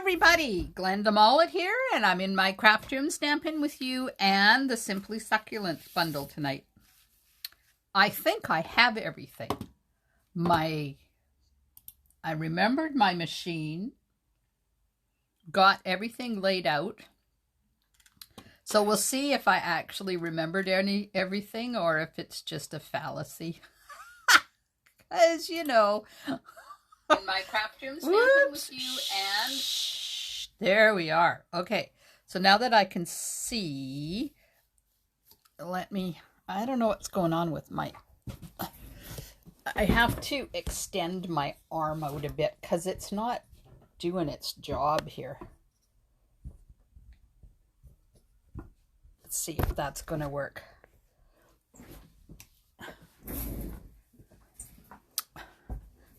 everybody, Glenda Mollet here, and I'm in my craft room stamping with you and the Simply Succulent bundle tonight. I think I have everything. I remembered my machine, got everything laid out. So we'll see if I actually remembered everything or if it's just a fallacy. As you know, in my craft room stamping with you and there we are. Okay, so now that I can see, I don't know what's going on with I have to extend my arm out a bit because it's not doing its job here. Let's see if that's going to work.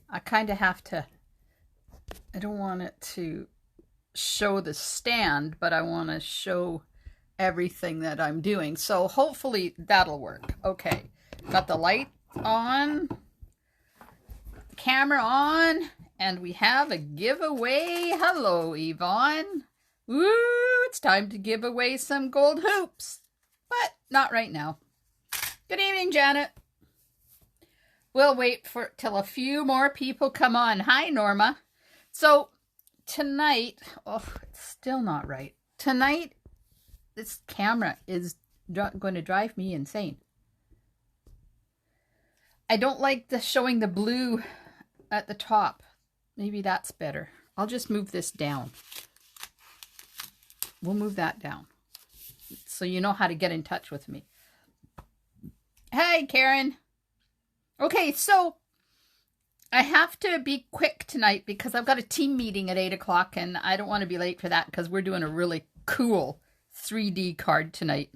I kind of have to, I don't want it to show the stand, but I want to show everything that I'm doing. So hopefully that'll work. Okay, got the light on, camera on, and we have a giveaway. Hello, Yvonne. Woo, it's time to give away some gold hoops, but not right now. Good evening, Janet. We'll wait till a few more people come on. Hi, Norma. So tonight, oh, it's still not right. Tonight, this camera is going to drive me insane. I don't like showing the blue at the top. Maybe that's better. I'll just move this down. We'll move that down so you know how to get in touch with me. Hey, Karen. Okay, so I have to be quick tonight because I've got a team meeting at 8 o'clock and I don't want to be late for that because we're doing a really cool 3D card tonight.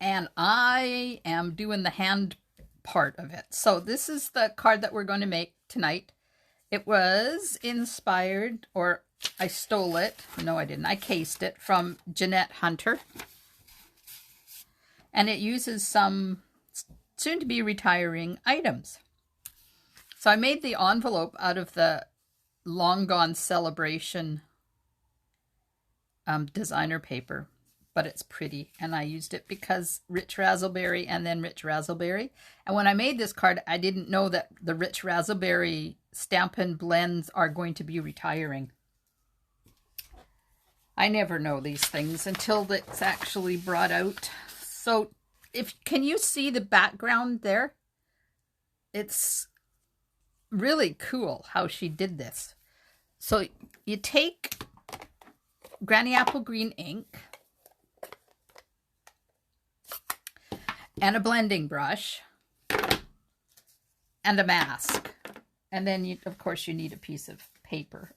And I am doing the hand part of it. So this is the card that we're going to make tonight. It was inspired, or I stole it. No, I didn't. I cased it from Jeanette Hunter. And it uses some soon-to-be retiring items. So I made the envelope out of the Long Gone Celebration designer paper, but it's pretty, and I used it because Rich Razzleberry and then Rich Razzleberry. And when I made this card, I didn't know that the Rich Razzleberry Stampin' Blends are going to be retiring. I never know these things until it's actually brought out. So can you see the background there? It's really cool how she did this. So you take Granny Apple Green ink and a blending brush and a mask. And then, of course, you need a piece of paper.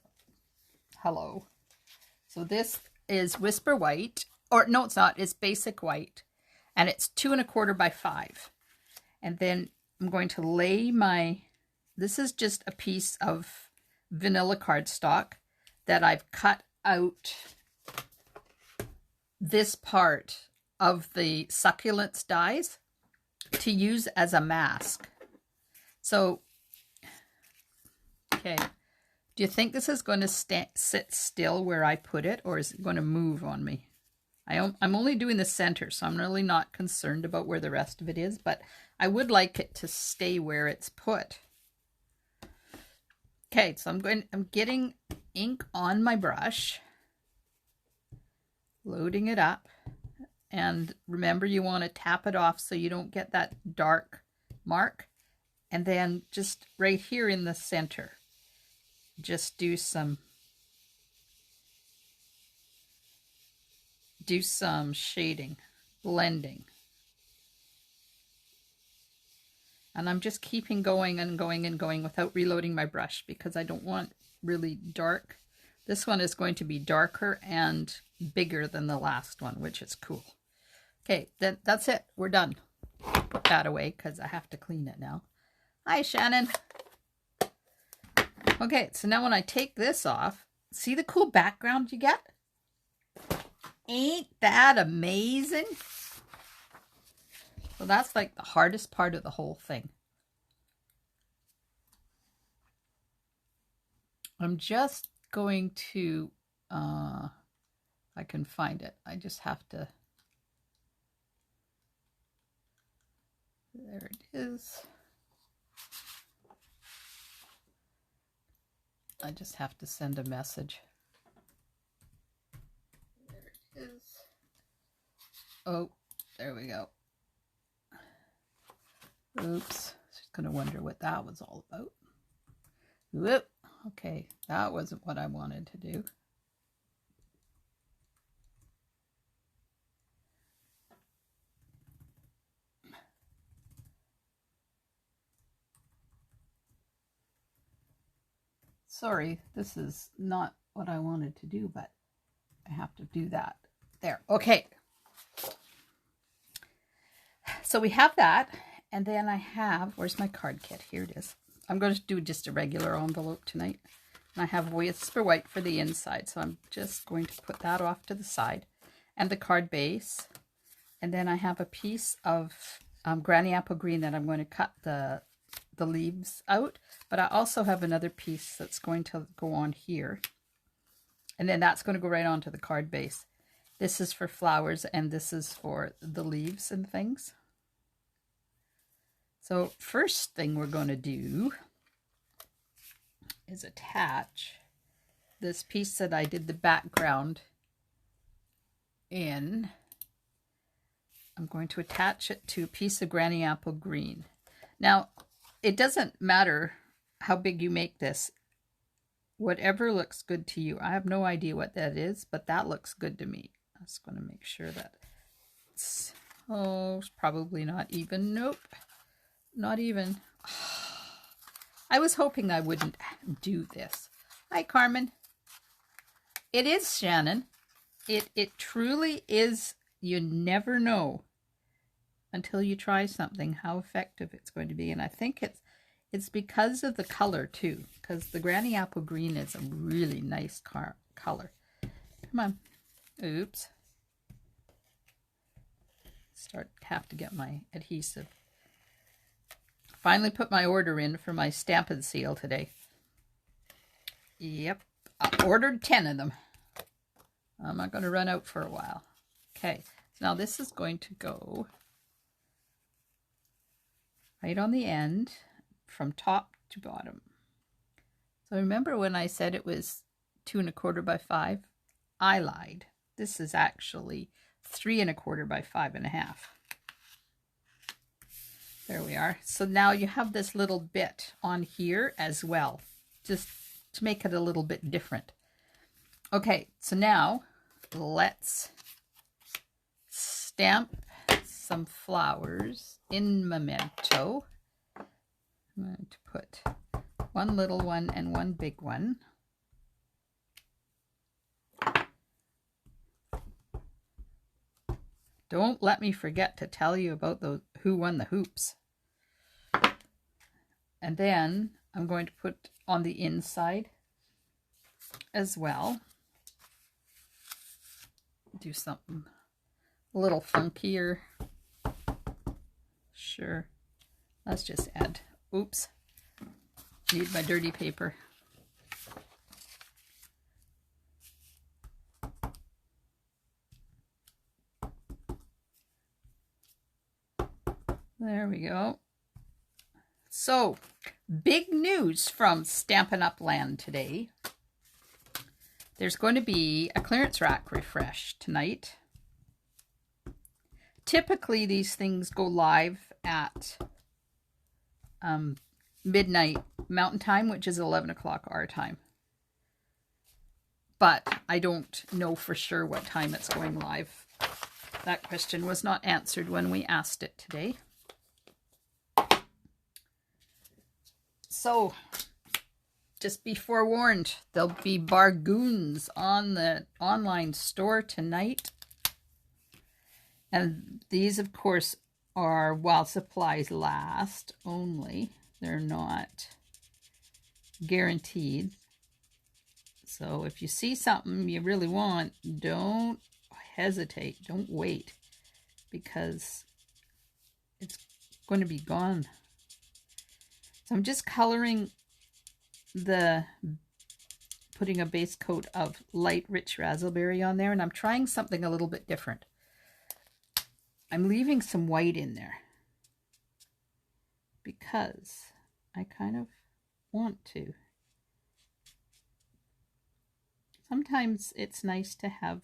Hello. So this is Whisper White. Or no, it's not. It's Basic White. And it's 2 1/4 by 5. And then I'm going to lay this is just a piece of vanilla cardstock that I've cut out this part of the Succulents dies to use as a mask. So, okay. Do you think this is going to sit still where I put it, or is it going to move on me? I'm only doing the center, so I'm really not concerned about where the rest of it is, but I would like it to stay where it's put. Okay, so I'm getting ink on my brush, loading it up, and remember you want to tap it off so you don't get that dark mark, and then just right here in the center, just do some shading, blending. And I'm just keeping going and going and going without reloading my brush because I don't want really dark. This one is going to be darker and bigger than the last one, which is cool. Okay, that's it. We're done. Put that away because I have to clean it now. Hi, Shannon. Okay, so now when I take this off, see the cool background you get? Ain't that amazing? So that's like the hardest part of the whole thing. I'm just going to, if I can find it, I just have to, there it is. I just have to send a message. There it is. Oh, there we go. Oops. She's going to wonder what that was all about. Whoop. Okay, that wasn't what I wanted to do. Sorry, this is not what I wanted to do, but I have to do that. There, okay. So we have that, and then I have, where's my card kit? Here it is. I'm going to do just a regular envelope tonight. And I have Whisper White for the inside, so I'm just going to put that off to the side. And the card base. And then I have a piece of Granny Apple Green that I'm going to cut the leaves out. But I also have another piece that's going to go on here. And then that's going to go right onto the card base. This is for flowers, and this is for the leaves and things. So first thing we're going to do is attach this piece that I did the background in. I'm going to attach it to a piece of Granny Apple Green. Now, it doesn't matter how big you make this. Whatever looks good to you. I have no idea what that is, but that looks good to me. I'm just going to make sure that it's, oh, it's probably not even. Nope, not even. I was hoping I wouldn't do this. Hi, Carmen. It is, Shannon. It truly is. You never know until you try something how effective it's going to be. And I think it's because of the color too, because the Granny Apple Green is a really nice color. Come on. Oops. Have to get my adhesive. Finally put my order in for my stamp and seal today. Yep. I ordered 10 of them. I'm not going to run out for a while. Okay. So now this is going to go right on the end from top to bottom. So remember when I said it was 2 1/4 by 5? I lied. This is actually 3 1/4 by 5.5. There we are. So now you have this little bit on here as well, just to make it a little bit different. Okay, so now let's stamp some flowers in Memento. I'm going to put one little one and one big one. Don't let me forget to tell you about who won the hoops. And then I'm going to put on the inside as well. Do something a little funkier. Sure. Let's just add, oops, need my dirty paper. There we go. So, big news from Stampin' Up! Land today. There's going to be a clearance rack refresh tonight. Typically, these things go live at midnight Mountain Time, which is 11 o'clock our time. But I don't know for sure what time it's going live. That question was not answered when we asked it today. So, just be forewarned, there'll be bargoons on the online store tonight. And these, of course, are while supplies last only. They're not guaranteed. So if you see something you really want, don't hesitate. Don't wait, because it's going to be gone. So I'm just coloring the putting a base coat of light rich raspberry on there, and I'm trying something a little bit different. I'm leaving some white in there because I kind of want to. Sometimes it's nice to have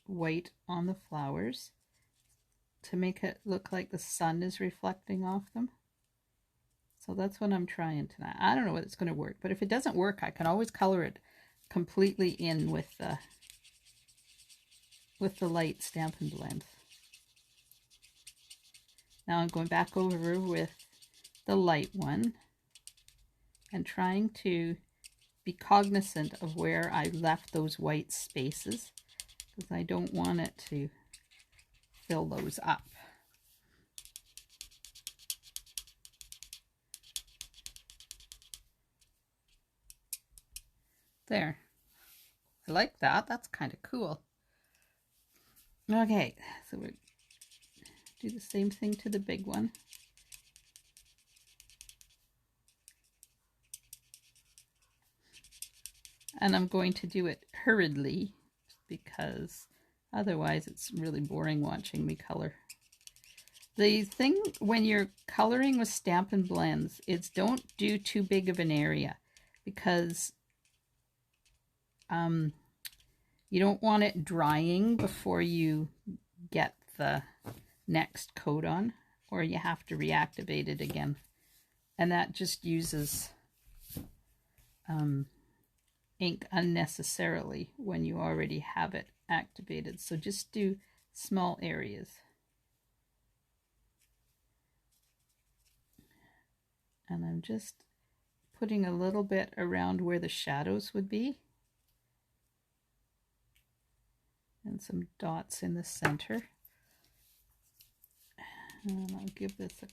white on the flowers to make it look like the sun is reflecting off them. So that's what I'm trying tonight. I don't know whether it's going to work, but if it doesn't work, I can always color it completely in with the light Stampin' Blend. Now I'm going back over with the light one and trying to be cognizant of where I left those white spaces, because I don't want it to fill those up. There. I like that. That's kind of cool. Okay, so we do the same thing to the big one. And I'm going to do it hurriedly because otherwise it's really boring watching me color. The thing when you're coloring with Stampin' Blends is don't do too big of an area, because you don't want it drying before you get the next coat on, or you have to reactivate it again. And that just uses ink unnecessarily when you already have it activated. So just do small areas. And I'm just putting a little bit around where the shadows would be. And some dots in the center. And I'll give this a...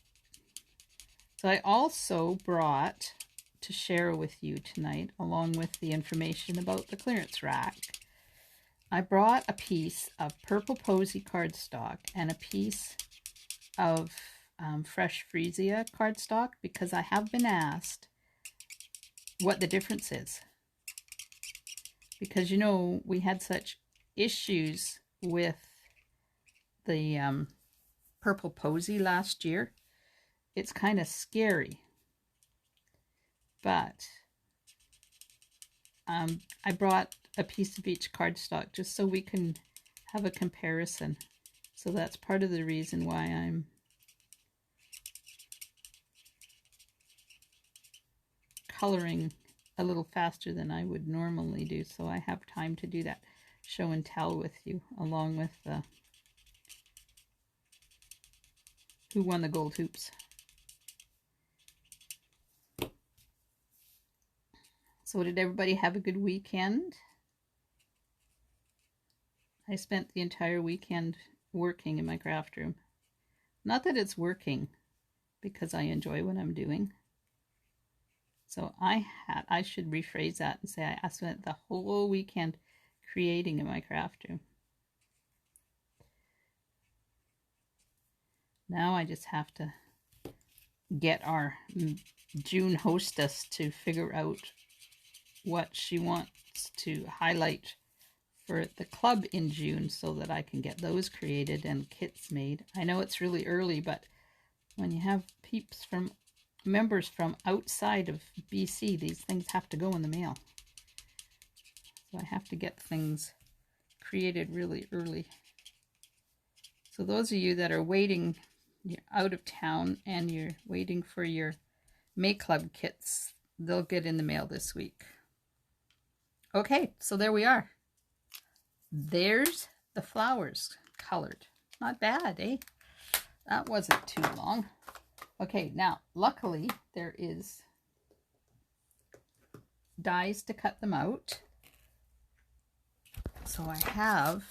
So I also brought to share with you tonight, along with the information about the clearance rack, I brought a piece of Purple Posy cardstock and a piece of Fresh Freesia cardstock, because I have been asked what the difference is. Because, you know, we had such issues with the Purple Posy last year. It's kind of scary. But I brought a piece of each cardstock just so we can have a comparison. So that's part of the reason why I'm coloring a little faster than I would normally do, so I have time to do that show and tell with you, along with the who won the gold hoops. So did everybody have a good weekend? I spent the entire weekend working in my craft room. Not that it's working, because I enjoy what I'm doing. So I should rephrase that and say I spent the whole weekend creating in my craft room. Now I just have to get our June hostess to figure out what she wants to highlight for the club in June, so that I can get those created and kits made. I know it's really early, but when you have peeps from members from outside of BC, these things have to go in the mail. So I have to get things created really early. So those of you that are waiting, you're out of town and you're waiting for your May Club kits, they'll get in the mail this week. Okay, so there we are. There's the flowers colored. Not bad, eh? That wasn't too long. Okay, now, luckily, there is dies to cut them out. So I have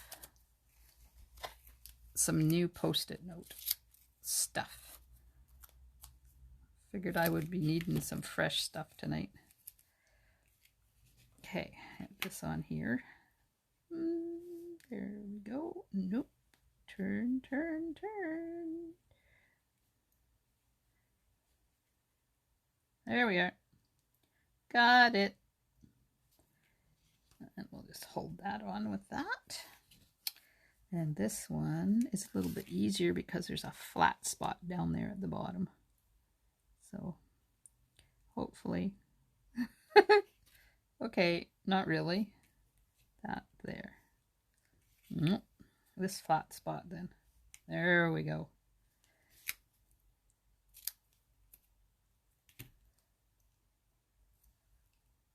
some new Post-it note stuff. Figured I would be needing some fresh stuff tonight. Okay, I have this on here. There we go. Nope. Turn, turn, turn. There we are. Got it. just hold that on with that. And this one is a little bit easier because there's a flat spot down there at the bottom. So hopefully, okay, not really. That there. Nope. This flat spot then. There we go.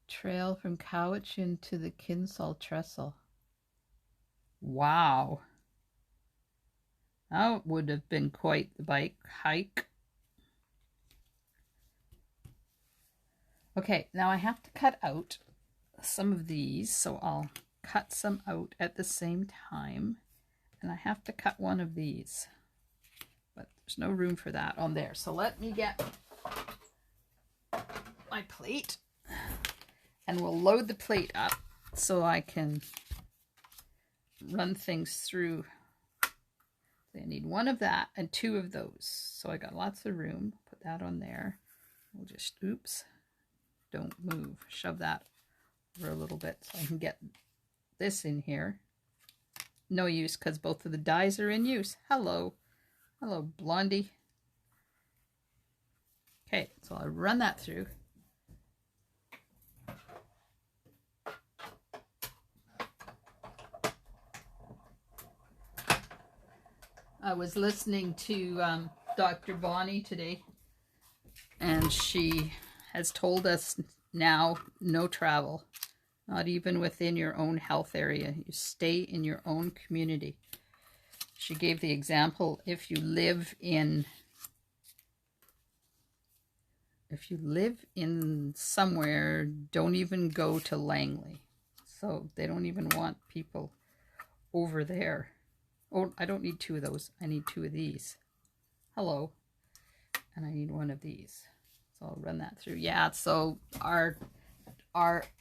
Trail from Cowichan to the Kinsall Trestle. Wow. That would have been quite the bike hike. Okay, now I have to cut out some of these, so I'll cut some out at the same time. And I have to cut one of these, but there's no room for that on there. So let me get my plate, and we'll load the plate up so I can run things through. I need one of that and two of those. So I got lots of room. Put that on there. We'll just, oops, don't move. Shove that over a little bit so I can get this in here. No use because both of the dies are in use. Hello. Hello, Blondie. Okay, so I'll run that through. I was listening to Dr. Bonnie today, and she has told us now no travel. Not even within your own health area. You stay in your own community. She gave the example, if you live in somewhere, don't even go to Langley. So they don't even want people over there. Oh, I don't need two of those. I need two of these. Hello. And I need one of these. So I'll run that through. Yeah, so our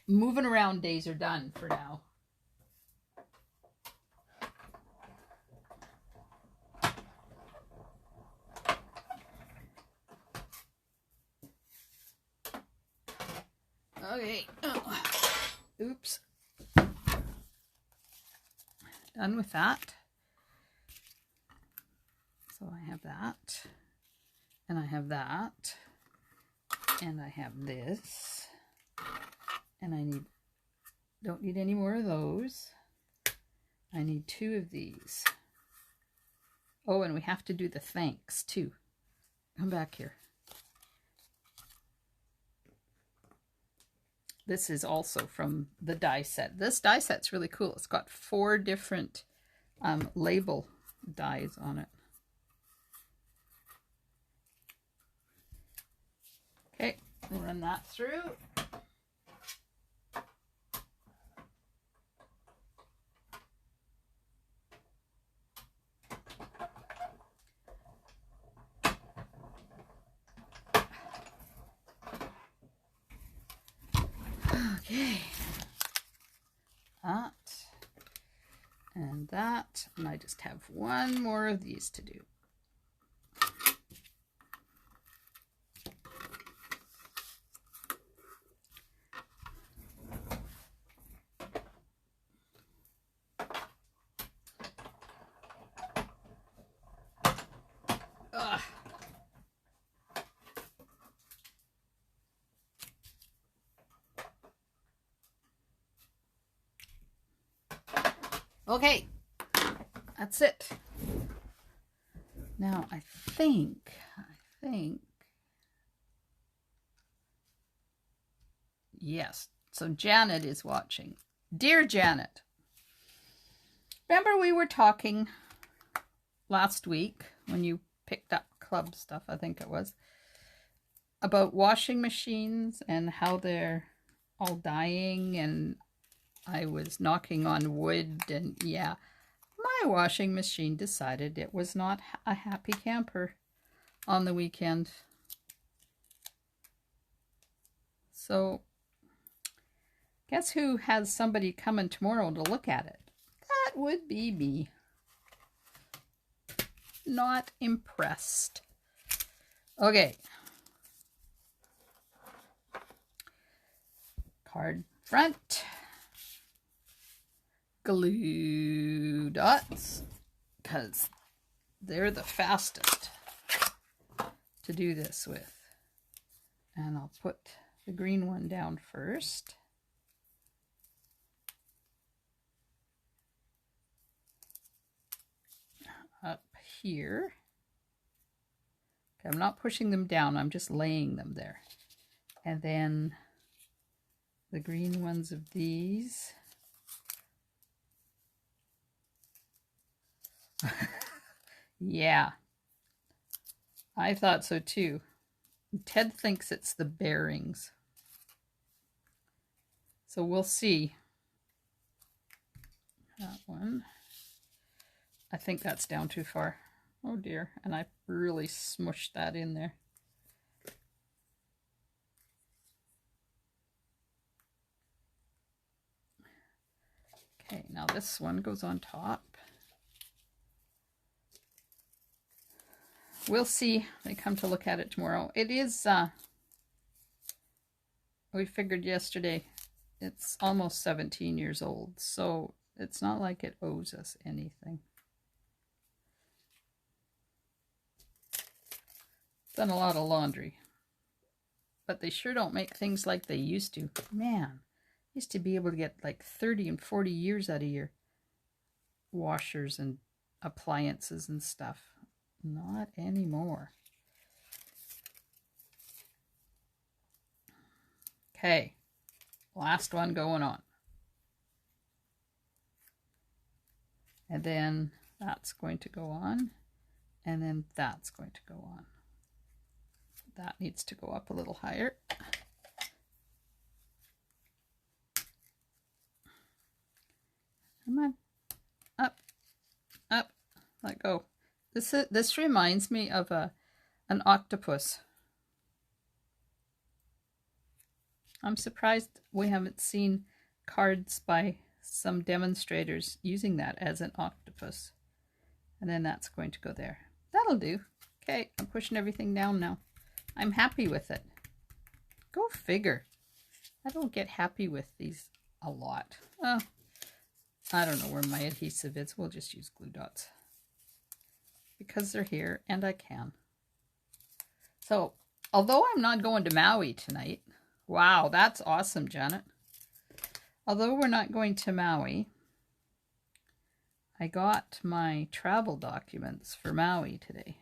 moving around days are done for now. Okay. Oh. Oops. Done with that. So I have that. And I have that. And I have this. And I don't need any more of those. I need two of these. Oh, and we have to do the thanks too. Come back here. This is also from the die set. This die set's really cool. It's got 4 different label dies on it. Okay, we'll run that through. Okay, that, and I just have one more of these to do. Ugh. Okay, that's it. Now I think, yes. So Janet is watching. Dear Janet, remember we were talking last week when you picked up club stuff, I think it was, about washing machines and how they're all dying, and I was knocking on wood, and yeah, my washing machine decided it was not a happy camper on the weekend. So, guess who has somebody coming tomorrow to look at it? That would be me. Not impressed. Okay. Card front. glue dots because they're the fastest to do this with. And I'll put the green one down first. Up here. Okay, I'm not pushing them down, I'm just laying them there. And then the green ones of these. Yeah, I thought so too. Ted thinks it's the bearings. So we'll see. That one. I think that's down too far. Oh dear, and I really smushed that in there. Okay, now this one goes on top. We'll see. They come to look at it tomorrow. It is, we figured yesterday, it's almost 17 years old, so it's not like it owes us anything. Done a lot of laundry, but they sure don't make things like they used to. Man, used to be able to get like 30 and 40 years out of your washers and appliances and stuff. Not anymore. Okay, last one going on. And then that's going to go on, and then that's going to go on. That needs to go up a little higher. Come on, up, up, let go. This reminds me of an octopus. I'm surprised we haven't seen cards by some demonstrators using that as an octopus. And then that's going to go there. That'll do. Okay, I'm pushing everything down now. I'm happy with it. Go figure. I don't get happy with these a lot. Oh, I don't know where my adhesive is. We'll just use glue dots. Because they're here and I can. So, although I'm not going to Maui tonight, wow, that's awesome, Janet. Although we're not going to Maui, I got my travel documents for Maui today.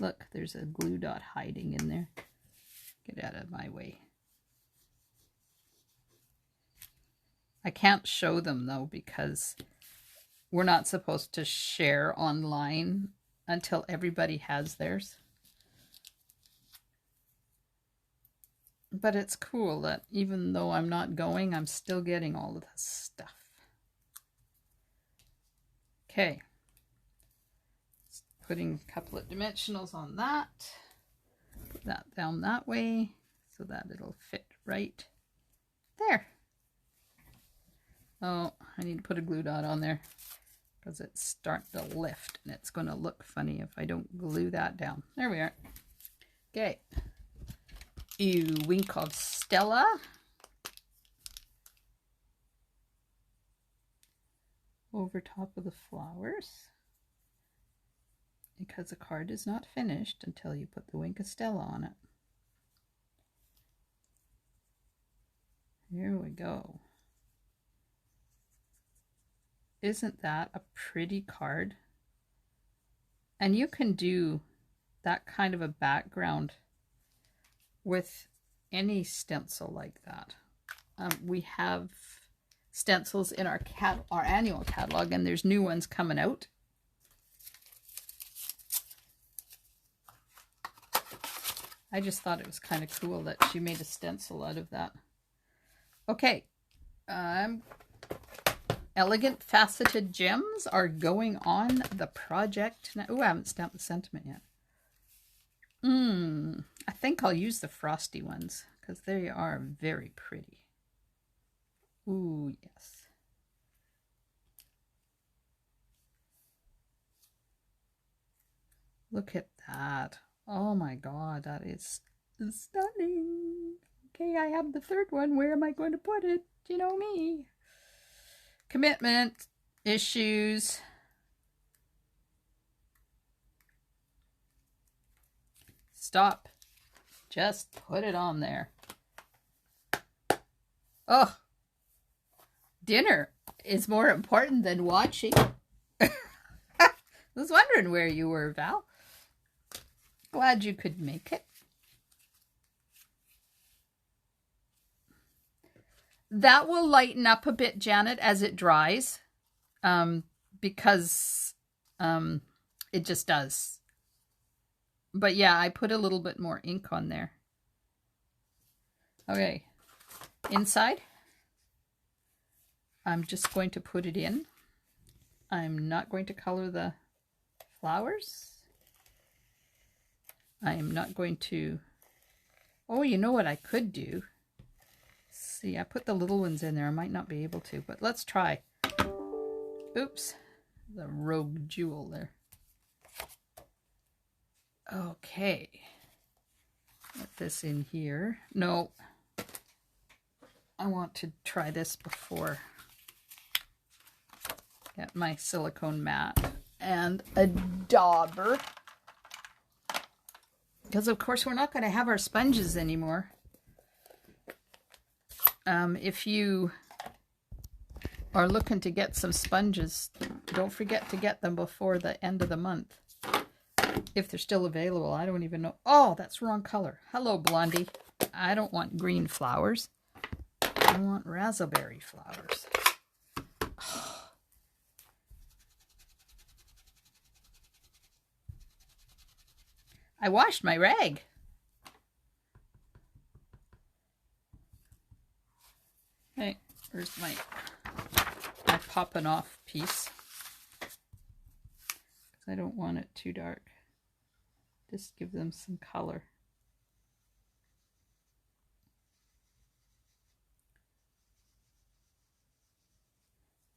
Look, there's a glue dot hiding in there. Get out of my way. I can't show them though because we're not supposed to share online until everybody has theirs. But it's cool that even though I'm not going, I'm still getting all of this stuff. Okay. Putting a couple of dimensionals on that. Put that down that way so that it'll fit right there. Oh, I need to put a glue dot on there because it's starting to lift and it's going to look funny if I don't glue that down. There we are. Okay. Ew, wink of Stella. Over top of the flowers. Because the card is not finished until you put the wink of Stella on it. Here we go. Isn't that a pretty card? And you can do that kind of a background with any stencil like that. We have stencils in our annual catalog, and there's new ones coming out. I just thought it was kind of cool that she made a stencil out of that. Okay, elegant faceted gems are going on the project now. Oh, I haven't stamped the sentiment yet. I think I'll use the frosty ones because they are very pretty. Ooh, yes. Look at that. Oh my God, that is stunning. Okay, I have the third one. Where am I going to put it? You know me. Commitment issues. Stop. Just put it on there. Oh, dinner is more important than watching. I was wondering where you were, Val. Glad you could make it. That will lighten up a bit, Janet, as it dries, because it just does. But yeah, I put a little bit more ink on there. Okay, inside, I'm just going to put it in. I'm not going to color the flowers. I am not going to... Oh, you know what I could do? See, I put the little ones in there. I might not be able to, but let's try. Oops, the rogue jewel there. Okay, put this in here. No, I want to try this before. Get my silicone mat and a dauber. Because of course we're not going to have our sponges anymore. If you are looking to get some sponges, don't forget to get them before the end of the month. If they're still available, I don't even know. Oh, that's wrong color. Hello, Blondie. I don't want green flowers. I want raspberry flowers. Oh. I washed my rag. Hey, where's my popping off piece? I don't want it too dark. Just give them some color.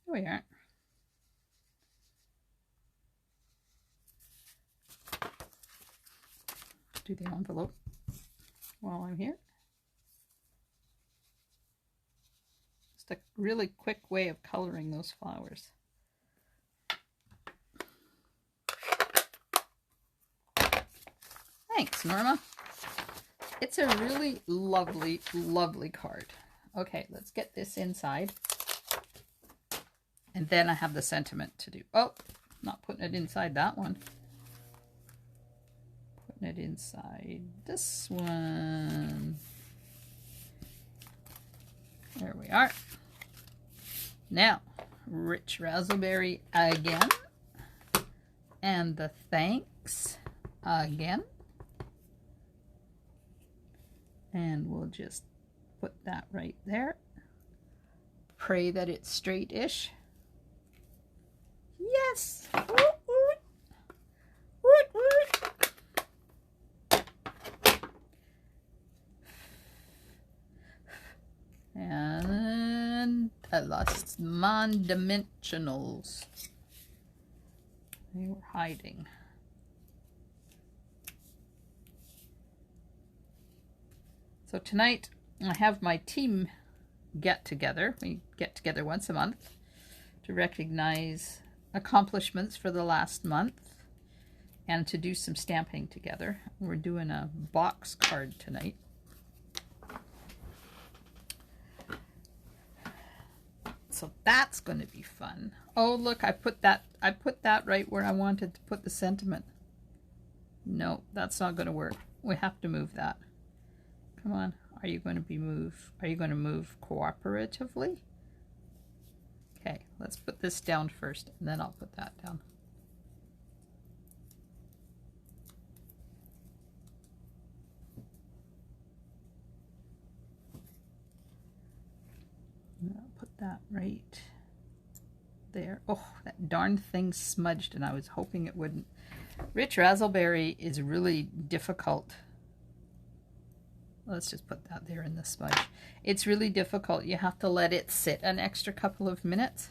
There we are. Do the envelope while I'm here. Just a really quick way of coloring those flowers. Thanks, Norma. It's a really lovely, lovely card. Okay, let's get this inside. And then I have the sentiment to do. Oh, not putting it inside that one. Putting it inside this one. There we are. Now, rich raspberry again. And the thanks again. And we'll just put that right there. Pray that it's straight-ish. Yes! Woot, woot. Woot, woot. And I lost non-dimensionals. They were hiding. So tonight I have my team get together. We get together once a month to recognize accomplishments for the last month and to do some stamping together. We're doing a box card tonight. So that's going to be fun. Oh, look, I put that right where I wanted to put the sentiment. No, that's not going to work. We have to move that. Come on, are you going to move cooperatively? Okay, let's put this down first, and then I'll put that down. I'll put that right there. Oh, that darn thing smudged, and I was hoping it wouldn't. Rich Razzleberry is really difficult. Let's just put that there in the smudge. It's really difficult. You have to let it sit an extra couple of minutes.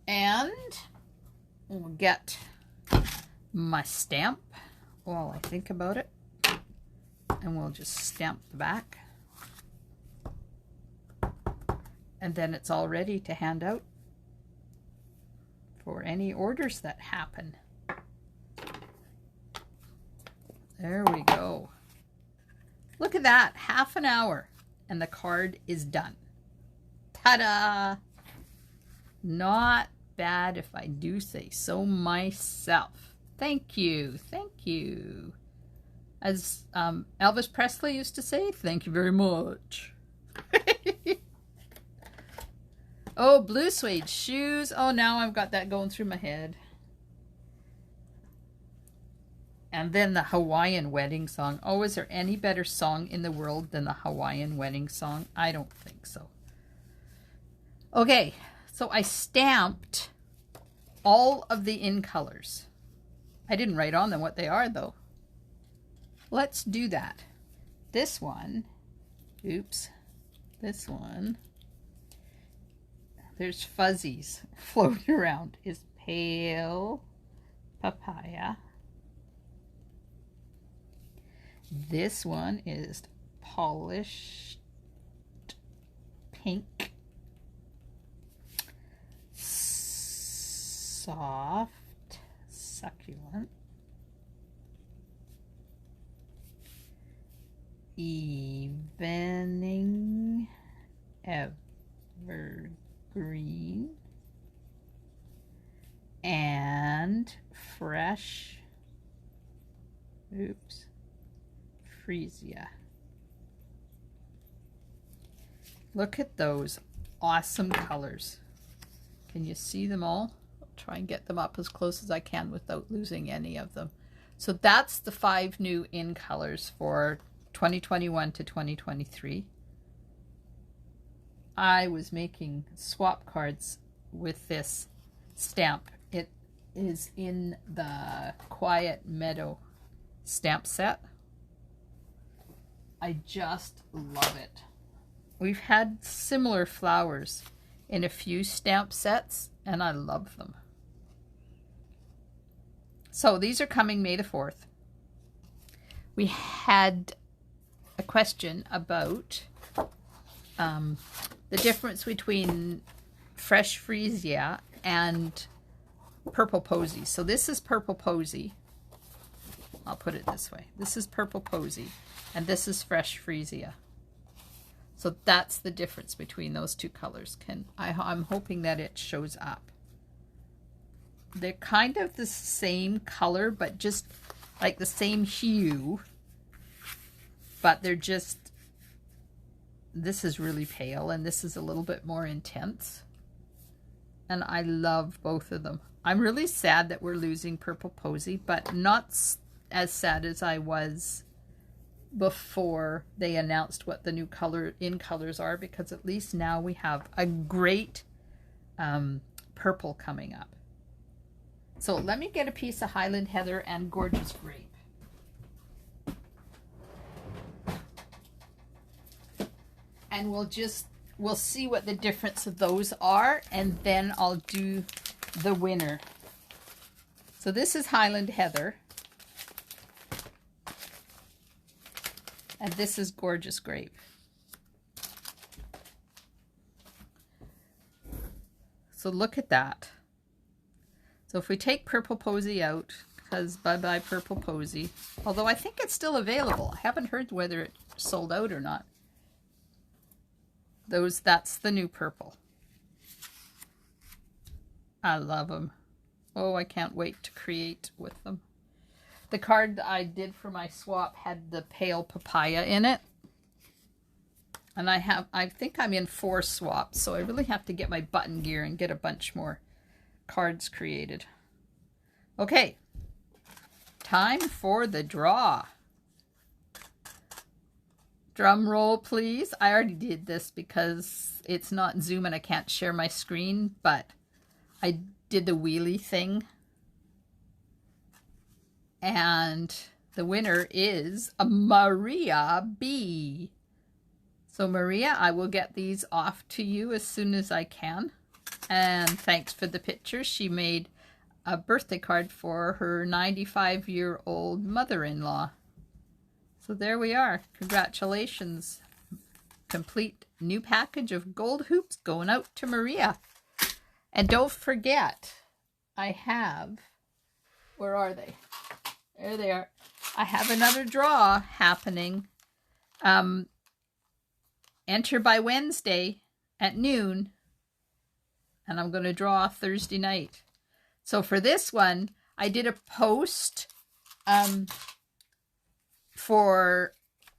And we'll get my stamp while I think about it. And we'll just stamp the back. And then it's all ready to hand out for any orders that happen. There we go. Look at that, half an hour and the card is done. Ta-da! Not bad if I do say so myself. Thank you, thank you. As Elvis Presley used to say, thank you very much. Oh, blue suede shoes. Oh, now I've got that going through my head. And then the Hawaiian wedding song. Oh, is there any better song in the world than the Hawaiian wedding song? I don't think so. Okay, so I stamped all of the in colors. I didn't write on them what they are, though. Let's do that. This one, oops, this one, there's fuzzies floating around, is pale papaya. This one is polished pink. Soft succulent. Evening evergreen. And fresh, oops, freesia. Look at those awesome colors. Can you see them all? I'll try and get them up as close as I can without losing any of them. So that's the 5 new in colors for 2021 to 2023. I was making swap cards with this stamp. It is in the Quiet Meadow stamp set. I just love it. We've had similar flowers in a few stamp sets, and I love them. So these are coming May the 4th. We had a question about the difference between fresh freesia and purple posy. So this is purple posy. I'll put it this way. This is purple posy, and this is fresh freesia. So that's the difference between those two colors. I'm hoping that it shows up. They're kind of the same color, but just like the same hue. But they're just, this is really pale and this is a little bit more intense. And I love both of them. I'm really sad that we're losing purple posy, but not as sad as I was before they announced what the new colors are, because at least now we have a great purple coming up. So let me get a piece of Highland Heather and Gorgeous Grape. And we'll see what the difference of those are, and then I'll do the winner. So this is Highland Heather. And this is Gorgeous Grape. So look at that. So if we take Purple Posy out, because bye-bye Purple Posy, although I think it's still available. I haven't heard whether it sold out or not. That's the new purple. I love them. Oh, I can't wait to create with them. The card that I did for my swap had the pale papaya in it. And I think I'm in 4 swaps, so I really have to get my button gear and get a bunch more cards created. Okay, time for the draw. Drum roll, please. I already did this because it's not Zoom and I can't share my screen, but I did the wheelie thing. And the winner is a Maria B. So Maria, I will get these off to you as soon as I can. And thanks for the picture. She made a birthday card for her 95-year-old mother-in-law. So there we are. Congratulations, complete new package of gold hoops going out to Maria. And don't forget, I have, where are they? There they are. I have another draw happening. Enter by Wednesday at noon. And I'm going to draw Thursday night. So for this one, I did a post for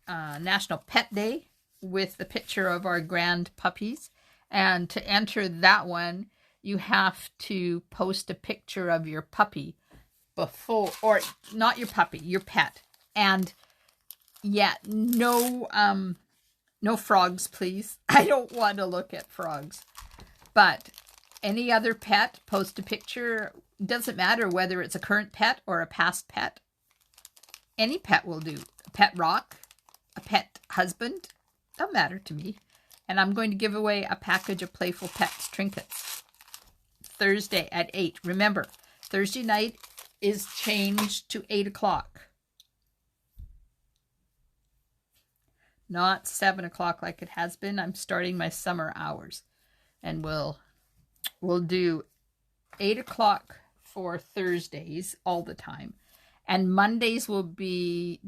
National Pet Day with the picture of our grand puppies. And to enter that one, you have to post a picture of your puppy before, or not your puppy, your pet. And yeah, no frogs, please. I don't want to look at frogs. But any other pet, post a picture. Doesn't matter whether it's a current pet or a past pet. Any pet will do. A pet rock, a pet husband, don't matter to me. And I'm going to give away a package of Playful Pets trinkets Thursday at 8. Remember, Thursday night is changed to 8 o'clock. Not 7 o'clock like it has been. I'm starting my summer hours. And we'll do 8 o'clock for Thursdays all the time. And Mondays will be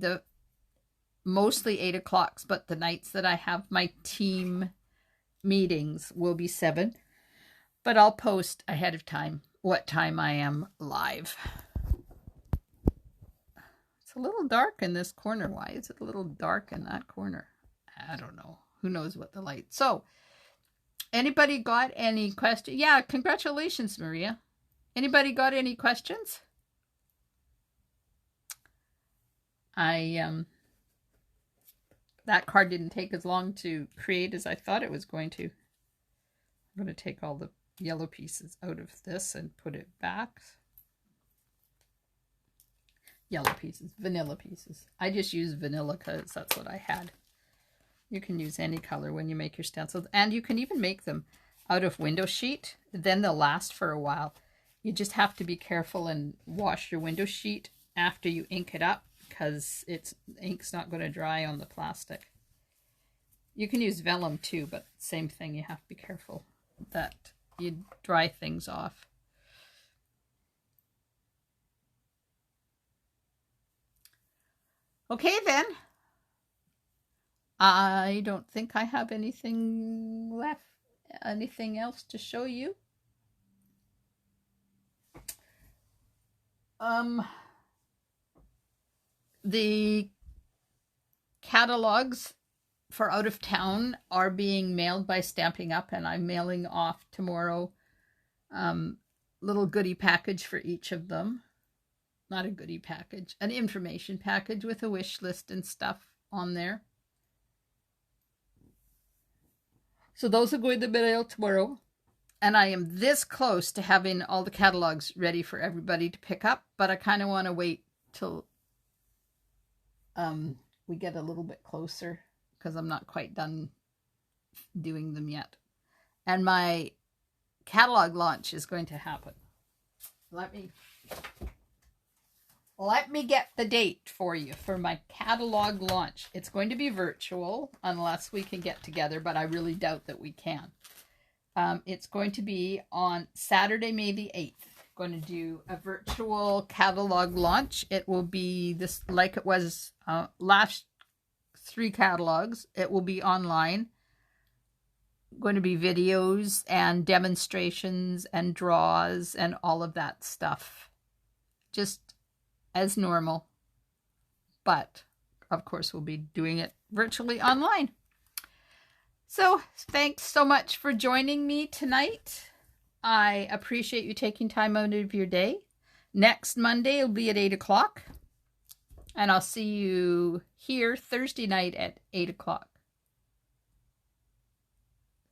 mostly 8 o'clocks, but the nights that I have my team meetings will be 7. But I'll post ahead of time what time I am live. It's a little dark in this corner. Why is it a little dark in that corner? I don't know. Who knows what the light. So, anybody got any questions? Yeah, congratulations, Maria. Anybody got any questions? That card didn't take as long to create as I thought it was going to. I'm going to take all the yellow pieces out of this and put it back. Yellow pieces, vanilla pieces. I just use vanilla because that's what I had. You can use any color when you make your stencils. And you can even make them out of window sheet. Then they'll last for a while. You just have to be careful and wash your window sheet after you ink it up, because ink's not going to dry on the plastic. You can use vellum too, but same thing. You have to be careful that you dry things off. Okay then. I don't think I have anything left, anything else to show you. The catalogs for out of town are being mailed by Stamping Up, and I'm mailing off tomorrow little goodie package for each of them. Not a goodie package, an information package with a wish list and stuff on there. So those are going to the mail tomorrow. And I am this close to having all the catalogs ready for everybody to pick up, but I kind of want to wait till we get a little bit closer, because I'm not quite done doing them yet. And my catalog launch is going to happen. Let me get the date for you for my catalog launch. It's going to be virtual unless we can get together, but I really doubt that we can. It's going to be on Saturday, May the 8th. Going to do a virtual catalog launch. It will be this like it was last 3 catalogs. It will be online. Going to be videos and demonstrations and draws and all of that stuff. Just as normal. But, of course, we'll be doing it virtually online. So, thanks so much for joining me tonight. I appreciate you taking time out of your day. Next Monday will be at 8 o'clock. And I'll see you here Thursday night at 8 o'clock.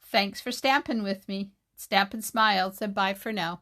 Thanks for stamping with me. Stamp and Smiles, and bye for now.